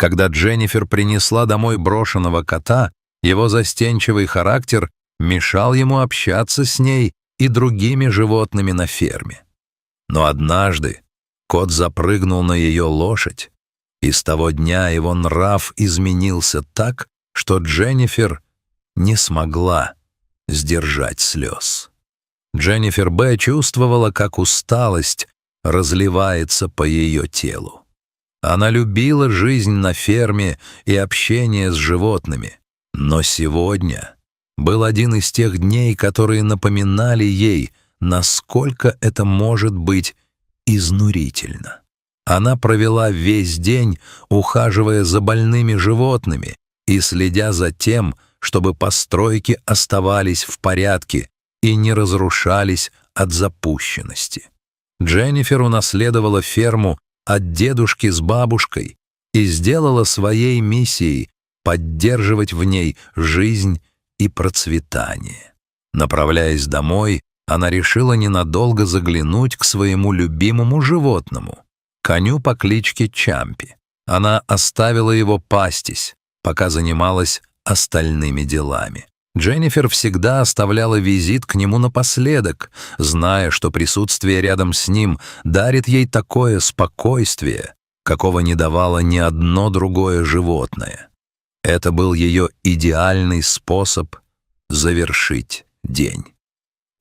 Когда Дженнифер принесла домой брошенного кота, его застенчивый характер мешал ему общаться с ней и другими животными на ферме. Но однажды кот запрыгнул на ее лошадь, и с того дня его нрав изменился так, что Дженнифер не смогла сдержать слез. Дженнифер Б. чувствовала, как усталость разливается по ее телу. Она любила жизнь на ферме и общение с животными, но сегодня был один из тех дней, которые напоминали ей, насколько это может быть изнурительно. Она провела весь день, ухаживая за больными животными и следя за тем, чтобы постройки оставались в порядке и не разрушались от запущенности. Дженнифер унаследовала ферму от дедушки с бабушкой и сделала своей миссией поддерживать в ней жизнь и процветание. Направляясь домой, она решила ненадолго заглянуть к своему любимому животному, коню по кличке Чампи. Она оставила его пастись, пока занималась остальными делами. Дженнифер всегда оставляла визит к нему напоследок, зная, что присутствие рядом с ним дарит ей такое спокойствие, какого не давало ни одно другое животное. Это был ее идеальный способ завершить день.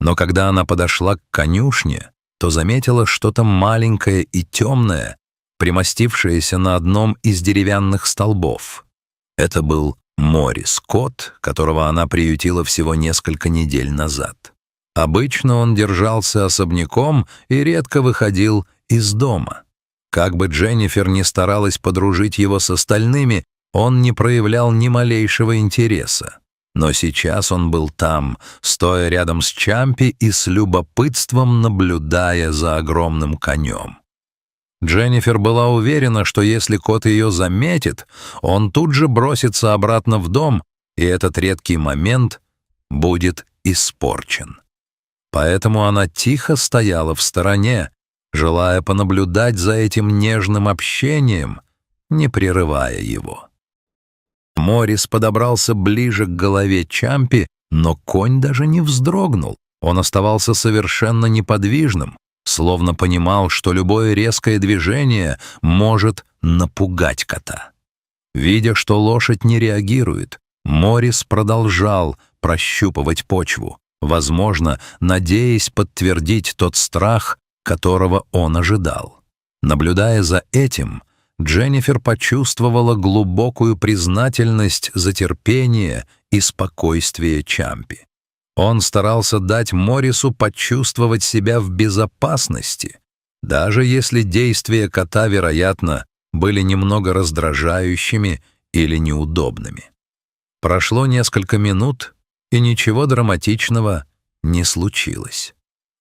Но когда она подошла к конюшне, то заметила что-то маленькое и темное, примостившееся на одном из деревянных столбов. Это был Моррис, кот, которого она приютила всего несколько недель назад. Обычно он держался особняком и редко выходил из дома. Как бы Дженнифер ни старалась подружить его с остальными, он не проявлял ни малейшего интереса. Но сейчас он был там, стоя рядом с Чампи и с любопытством наблюдая за огромным конем. Дженнифер была уверена, что если кот ее заметит, он тут же бросится обратно в дом, и этот редкий момент будет испорчен. Поэтому она тихо стояла в стороне, желая понаблюдать за этим нежным общением, не прерывая его. Моррис подобрался ближе к голове Чампи, но конь даже не вздрогнул. Он оставался совершенно неподвижным, словно понимал, что любое резкое движение может напугать кота. Видя, что лошадь не реагирует, Моррис продолжал прощупывать почву, возможно, надеясь подтвердить тот страх, которого он ожидал. Наблюдая за этим, Дженнифер почувствовала глубокую признательность за терпение и спокойствие Чампи. Он старался дать Моррису почувствовать себя в безопасности, даже если действия кота, вероятно, были немного раздражающими или неудобными. Прошло несколько минут, и ничего драматичного не случилось.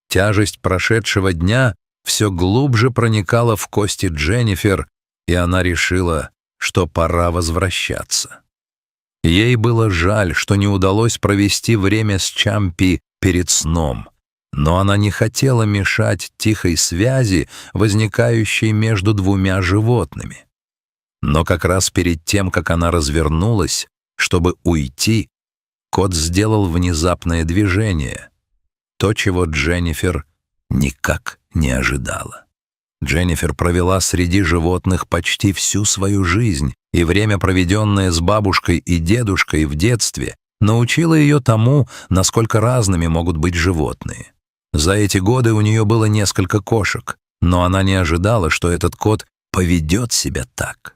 Тяжесть прошедшего дня все глубже проникала в кости Дженнифер, и она решила, что пора возвращаться. Ей было жаль, что не удалось провести время с Чампи перед сном, но она не хотела мешать тихой связи, возникающей между двумя животными. Но как раз перед тем, как она развернулась, чтобы уйти, кот сделал внезапное движение, то, чего Дженнифер никак не ожидала. Дженнифер провела среди животных почти всю свою жизнь, и время, проведенное с бабушкой и дедушкой в детстве, научило ее тому, насколько разными могут быть животные. За эти годы у нее было несколько кошек, но она не ожидала, что этот кот поведет себя так.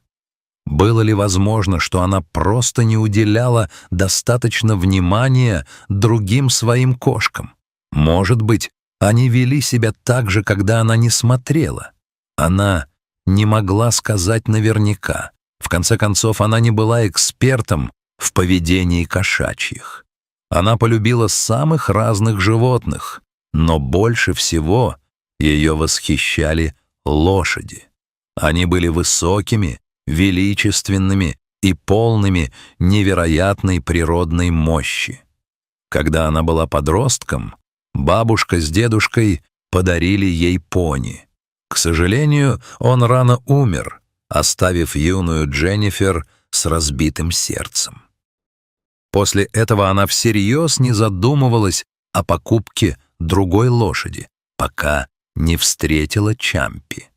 Было ли возможно, что она просто не уделяла достаточно внимания другим своим кошкам? Может быть, они вели себя так же, когда она не смотрела. Она не могла сказать наверняка. В конце концов, она не была экспертом в поведении кошачьих. Она полюбила самых разных животных, но больше всего ее восхищали лошади. Они были высокими, величественными и полными невероятной природной мощи. Когда она была подростком, бабушка с дедушкой подарили ей пони. К сожалению, он рано умер, оставив юную Дженнифер с разбитым сердцем. После этого она всерьез не задумывалась о покупке другой лошади, пока не встретила Чампи.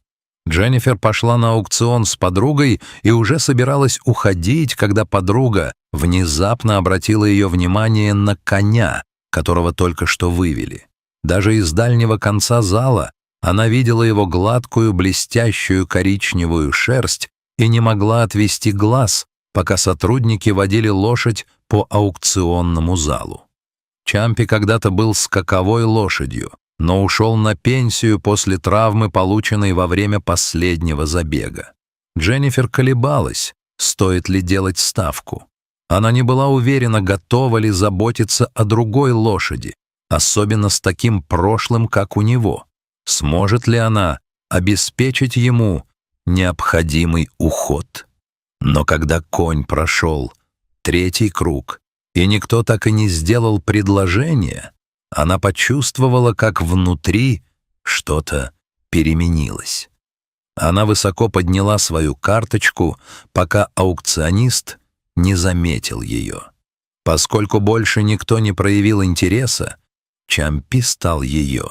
Дженнифер пошла на аукцион с подругой и уже собиралась уходить, когда подруга внезапно обратила ее внимание на коня, которого только что вывели. Даже из дальнего конца зала она видела его гладкую, блестящую коричневую шерсть и не могла отвести глаз, пока сотрудники водили лошадь по аукционному залу. Чампи когда-то был скаковой лошадью, но ушел на пенсию после травмы, полученной во время последнего забега. Дженнифер колебалась, стоит ли делать ставку. Она не была уверена, готова ли заботиться о другой лошади, особенно с таким прошлым, как у него. Сможет ли она обеспечить ему необходимый уход? Но когда конь прошел третий круг, и никто так и не сделал предложение, она почувствовала, как внутри что-то переменилось. Она высоко подняла свою карточку, пока аукционист не заметил ее. Поскольку больше никто не проявил интереса, Чампи стал ее.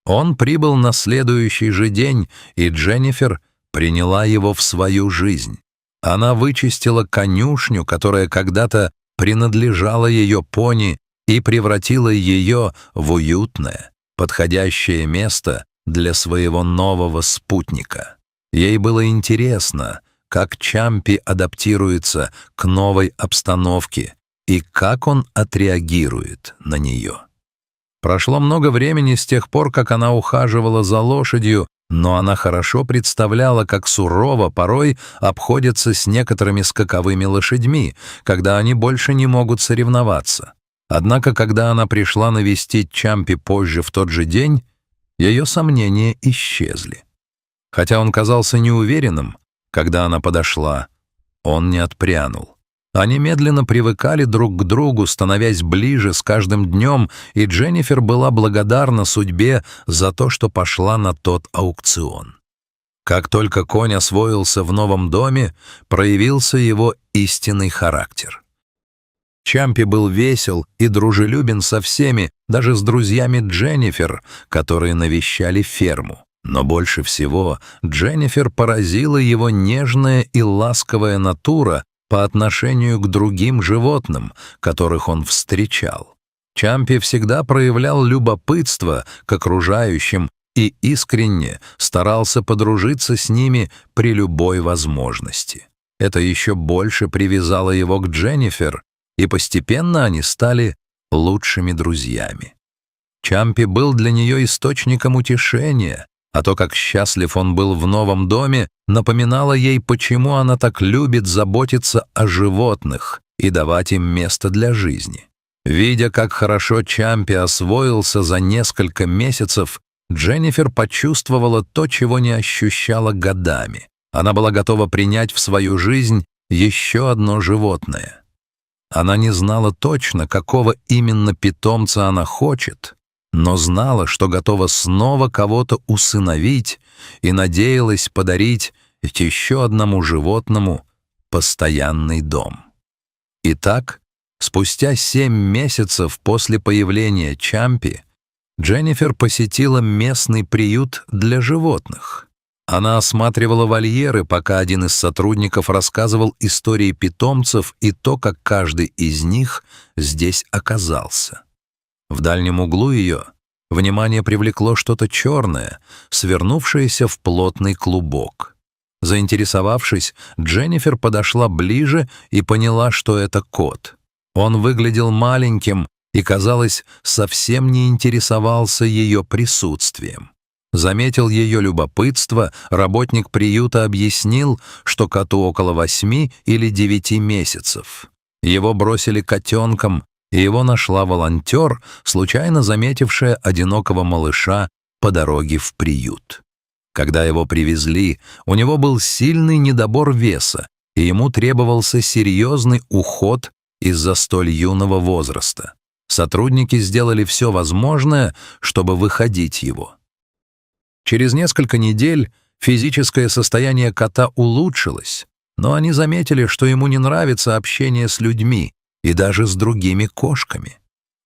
Он прибыл на следующий же день, и Дженнифер приняла его в свою жизнь. Она вычистила конюшню, которая когда-то принадлежала ее пони, и превратила ее в уютное, подходящее место для своего нового спутника. Ей было интересно, как Чампи адаптируется к новой обстановке и как он отреагирует на нее. Прошло много времени с тех пор, как она ухаживала за лошадью, но она хорошо представляла, как сурово порой обходятся с некоторыми скаковыми лошадьми, когда они больше не могут соревноваться. Однако, когда она пришла навестить Чампи позже в тот же день, ее сомнения исчезли. Хотя он казался неуверенным, когда она подошла, он не отпрянул. Они медленно привыкали друг к другу, становясь ближе с каждым днем, и Дженнифер была благодарна судьбе за то, что пошла на тот аукцион. Как только конь освоился в новом доме, проявился его истинный характер. Чампи был весел и дружелюбен со всеми, даже с друзьями Дженнифер, которые навещали ферму. Но больше всего Дженнифер поразила его нежная и ласковая натура по отношению к другим животным, которых он встречал. Чампи всегда проявлял любопытство к окружающим и искренне старался подружиться с ними при любой возможности. Это еще больше привязало его к Дженнифер, и постепенно они стали лучшими друзьями. Чампи был для нее источником утешения, а то, как счастлив он был в новом доме, напоминало ей, почему она так любит заботиться о животных и давать им место для жизни. Видя, как хорошо Чампи освоился за несколько месяцев, Дженнифер почувствовала то, чего не ощущала годами. Она была готова принять в свою жизнь еще одно животное. Она не знала точно, какого именно питомца она хочет, но знала, что готова снова кого-то усыновить и надеялась подарить еще одному животному постоянный дом. Итак, спустя 7 месяцев после появления Чампи, Дженнифер посетила местный приют для животных. Она осматривала вольеры, пока один из сотрудников рассказывал истории питомцев и то, как каждый из них здесь оказался. В дальнем углу ее внимание привлекло что-то черное, свернувшееся в плотный клубок. Заинтересовавшись, Дженнифер подошла ближе и поняла, что это кот. Он выглядел маленьким и, казалось, совсем не интересовался ее присутствием. Заметил ее любопытство, работник приюта объяснил, что коту около 8 или 9 месяцев. Его бросили котенком, и его нашла волонтер, случайно заметившая одинокого малыша по дороге в приют. Когда его привезли, у него был сильный недобор веса, и ему требовался серьезный уход из-за столь юного возраста. Сотрудники сделали все возможное, чтобы выходить его. Через несколько недель Физическое состояние кота улучшилось, но они заметили, что ему не нравится общение с людьми и даже с другими кошками.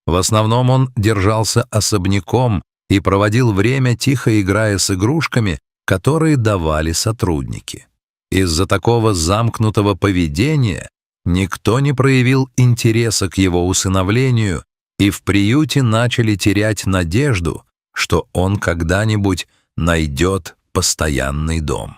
В основном он держался особняком и проводил время, тихо играя с игрушками, которые давали сотрудники. Из-за такого замкнутого поведения никто не проявил интереса к его усыновлению, и в приюте начали терять надежду, что он когда-нибудь найдет постоянный дом.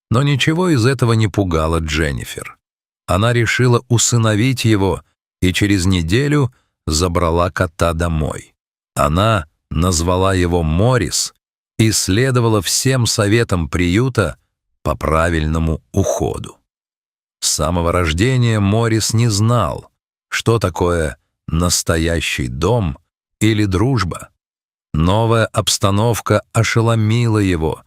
Но ничего из этого не пугало Дженнифер. Она решила усыновить его и через неделю забрала кота домой. Она назвала его Моррис и следовала всем советам приюта по правильному уходу. С самого рождения Моррис не знал, что такое настоящий дом или дружба. Новая обстановка ошеломила его,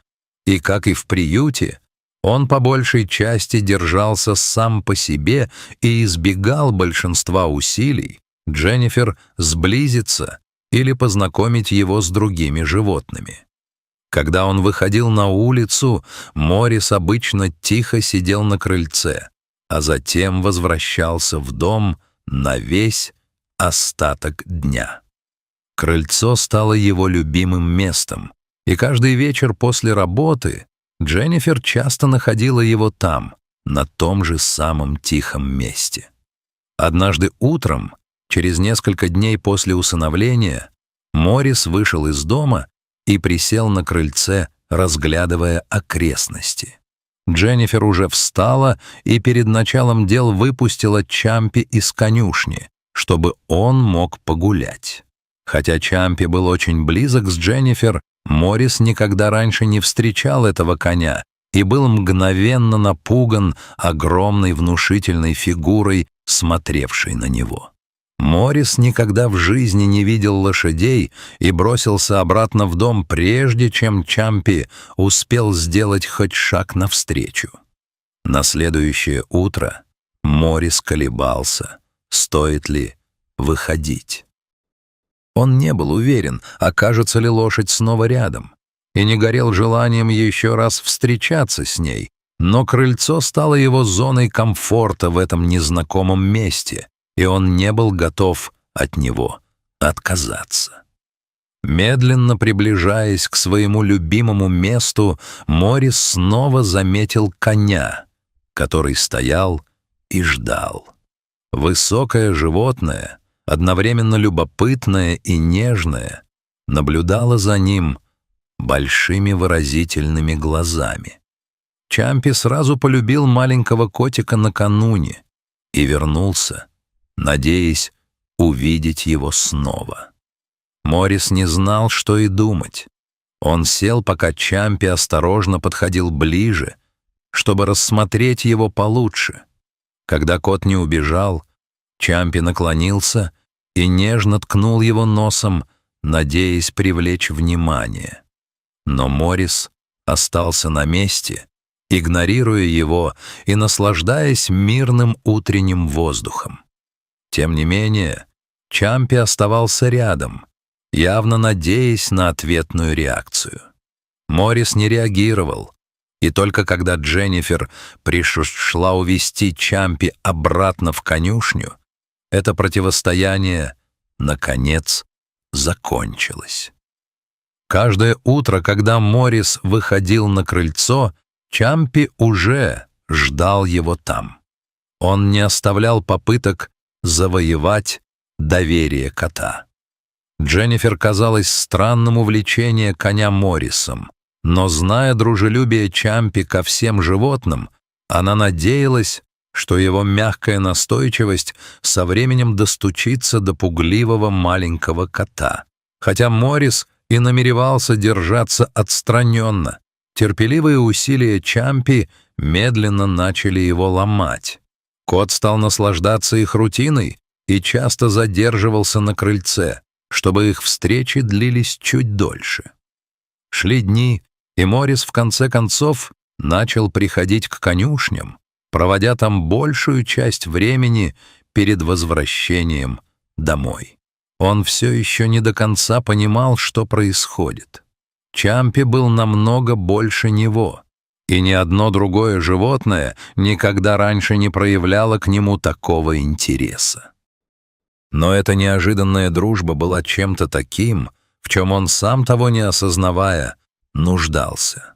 и, как и в приюте, он по большей части держался сам по себе и избегал большинства усилий Дженнифер сблизиться или познакомить его с другими животными. Когда он выходил на улицу, Моррис обычно тихо сидел на крыльце, а затем возвращался в дом на весь остаток дня. Крыльцо стало его любимым местом, и каждый вечер после работы Дженнифер часто находила его там, на том же самом тихом месте. Однажды утром, через несколько дней после усыновления, Моррис вышел из дома и присел на крыльце, разглядывая окрестности. Дженнифер уже встала и перед началом дел выпустила Чампи из конюшни, чтобы он мог погулять. Хотя Чампи был очень близок с Дженнифер, Моррис никогда раньше не встречал этого коня и был мгновенно напуган огромной внушительной фигурой, смотревшей на него. Моррис никогда в жизни не видел лошадей и бросился обратно в дом, прежде чем Чампи успел сделать хоть шаг навстречу. На следующее утро Моррис колебался, стоит ли выходить. Он не был уверен, окажется ли лошадь снова рядом, и не горел желанием еще раз встречаться с ней, но крыльцо стало его зоной комфорта в этом незнакомом месте, и он не был готов от него отказаться. Медленно приближаясь к своему любимому месту, Моррис снова заметил коня, который стоял и ждал. Высокое животное, одновременно любопытное и нежное, наблюдало за ним большими выразительными глазами. Чампи сразу полюбил маленького котика накануне и вернулся, надеясь увидеть его снова. Моррис не знал, что и думать. Он сел, пока Чампи осторожно подходил ближе, чтобы рассмотреть его получше. Когда кот не убежал, Чампи наклонился и нежно ткнул его носом, надеясь привлечь внимание. Но Моррис остался на месте, игнорируя его и наслаждаясь мирным утренним воздухом. Тем не менее, Чампи оставался рядом, явно надеясь на ответную реакцию. Моррис не реагировал, и только когда Дженнифер пришла увести Чампи обратно в конюшню, это противостояние, наконец, закончилось. Каждое утро, когда Моррис выходил на крыльцо, Чампи уже ждал его там. Он не оставлял попыток завоевать доверие кота. Дженнифер казалось странным увлечение коня Моррисом, но, зная дружелюбие Чампи ко всем животным, она надеялась, что его мягкая настойчивость со временем достучится до пугливого маленького кота. Хотя Моррис и намеревался держаться отстраненно, терпеливые усилия Чампи медленно начали его ломать. Кот стал наслаждаться их рутиной и часто задерживался на крыльце, чтобы их встречи длились чуть дольше. Шли дни, и Моррис в конце концов начал приходить к конюшням, проводя там большую часть времени перед возвращением домой. Он все еще не до конца понимал, что происходит. Чампи был намного больше него, и ни одно другое животное никогда раньше не проявляло к нему такого интереса. Но эта неожиданная дружба была чем-то таким, в чем он, сам того не осознавая, нуждался.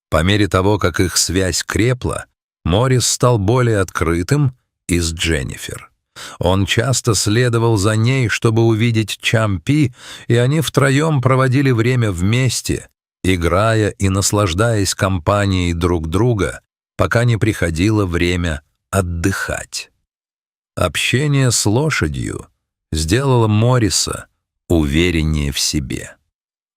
По мере того, как их связь крепла, Моррис стал более открытым и с Дженнифер. Он часто следовал за ней, чтобы увидеть Чампи, и они втроем проводили время вместе, играя и наслаждаясь компанией друг друга, пока не приходило время отдыхать. Общение с лошадью сделало Морриса увереннее в себе.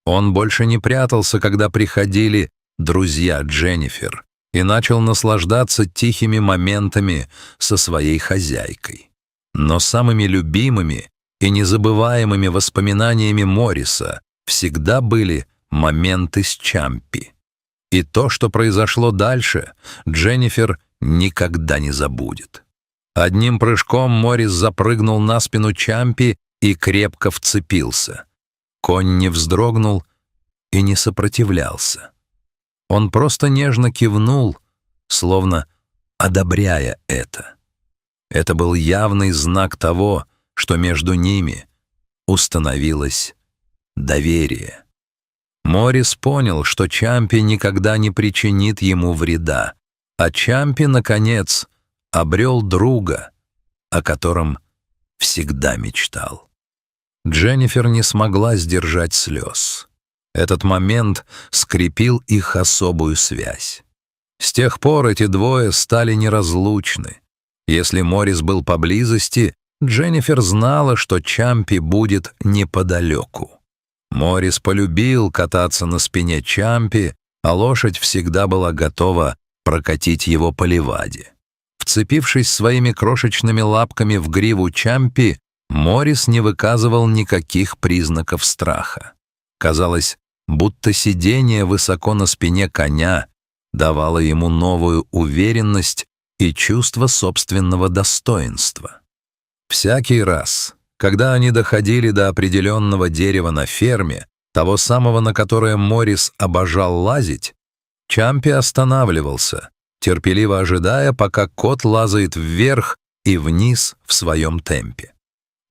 Он больше не прятался, когда приходили друзья Дженнифер, и начал наслаждаться тихими моментами со своей хозяйкой. Но самыми любимыми и незабываемыми воспоминаниями Морриса всегда были моменты с Чампи. И то, что произошло дальше, Дженнифер никогда не забудет. Одним прыжком Моррис запрыгнул на спину Чампи и крепко вцепился. Конь не вздрогнул и не сопротивлялся. Он просто нежно кивнул, словно одобряя это. Это был явный знак того, что между ними установилось доверие. Моррис понял, что Чампи никогда не причинит ему вреда, а Чампи, наконец, обрел друга, о котором всегда мечтал. Дженнифер не смогла сдержать слез. Этот момент скрепил их особую связь. С тех пор эти двое стали неразлучны. Если Моррис был поблизости, Дженнифер знала, что Чампи будет неподалеку. Моррис полюбил кататься на спине Чампи, а лошадь всегда была готова прокатить его по ливаде. Вцепившись своими крошечными лапками в гриву Чампи, Моррис не выказывал никаких признаков страха. Казалось, будто сидение высоко на спине коня давало ему новую уверенность и чувство собственного достоинства. Всякий раз, когда они доходили до определенного дерева на ферме, того самого, на которое Моррис обожал лазить, Чампи останавливался, терпеливо ожидая, пока кот лазает вверх и вниз в своем темпе.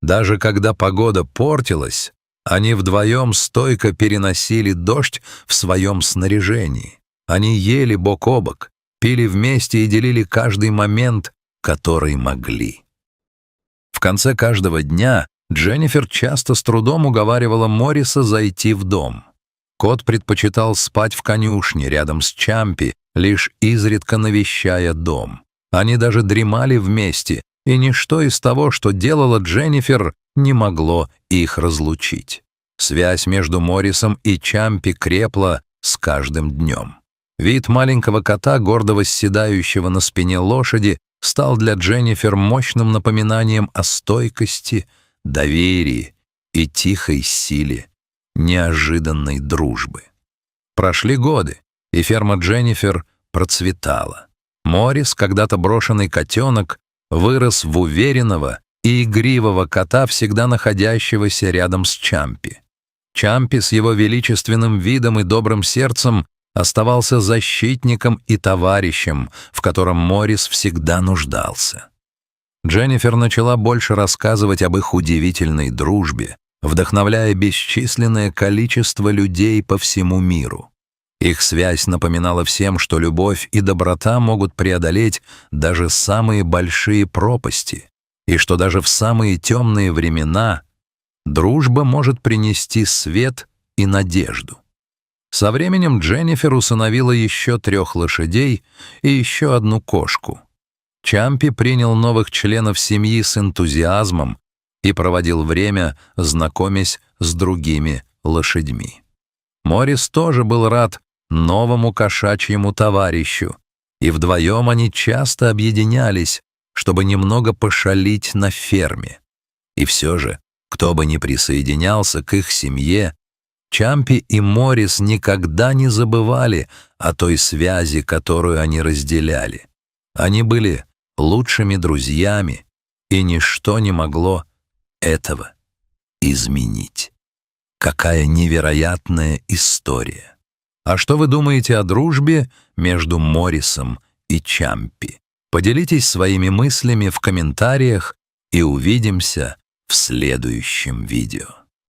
Даже когда погода портилась, они вдвоем стойко переносили дождь в своем снаряжении. Они ели бок о бок, пили вместе и делили каждый момент, который могли. В конце каждого дня Дженнифер часто с трудом уговаривала Морриса зайти в дом. Кот предпочитал спать в конюшне рядом с Чампи, лишь изредка навещая дом. Они даже дремали вместе, и ничто из того, что делала Дженнифер, не могло их разлучить. Связь между Моррисом и Чампи крепла с каждым днем. Вид маленького кота, гордо восседающего на спине лошади, стал для Дженнифер мощным напоминанием о стойкости, доверии и тихой силе неожиданной дружбы. Прошли годы, и ферма Дженнифер процветала. Моррис, когда-то брошенный котенок, вырос в уверенного и игривого кота, всегда находящегося рядом с Чампи. Чампи с его величественным видом и добрым сердцем оставался защитником и товарищем, в котором Моррис всегда нуждался. Дженнифер начала больше рассказывать об их удивительной дружбе, вдохновляя бесчисленное количество людей по всему миру. Их связь напоминала всем, что любовь и доброта могут преодолеть даже самые большие пропасти, и что даже в самые темные времена дружба может принести свет и надежду. Со временем Дженнифер усыновила еще 3 лошадей и еще 1 кошку. Чампи принял новых членов семьи с энтузиазмом и проводил время, знакомясь с другими лошадьми. Моррис тоже был рад новому кошачьему товарищу, и вдвоем они часто объединялись, чтобы немного пошалить на ферме. И все же, кто бы ни присоединялся к их семье, Чампи и Моррис никогда не забывали о той связи, которую они разделяли. Они были лучшими друзьями, и ничто не могло этого изменить. Какая невероятная история! А что вы думаете о дружбе между Моррисом и Чампи? Поделитесь своими мыслями в комментариях и увидимся в следующем видео.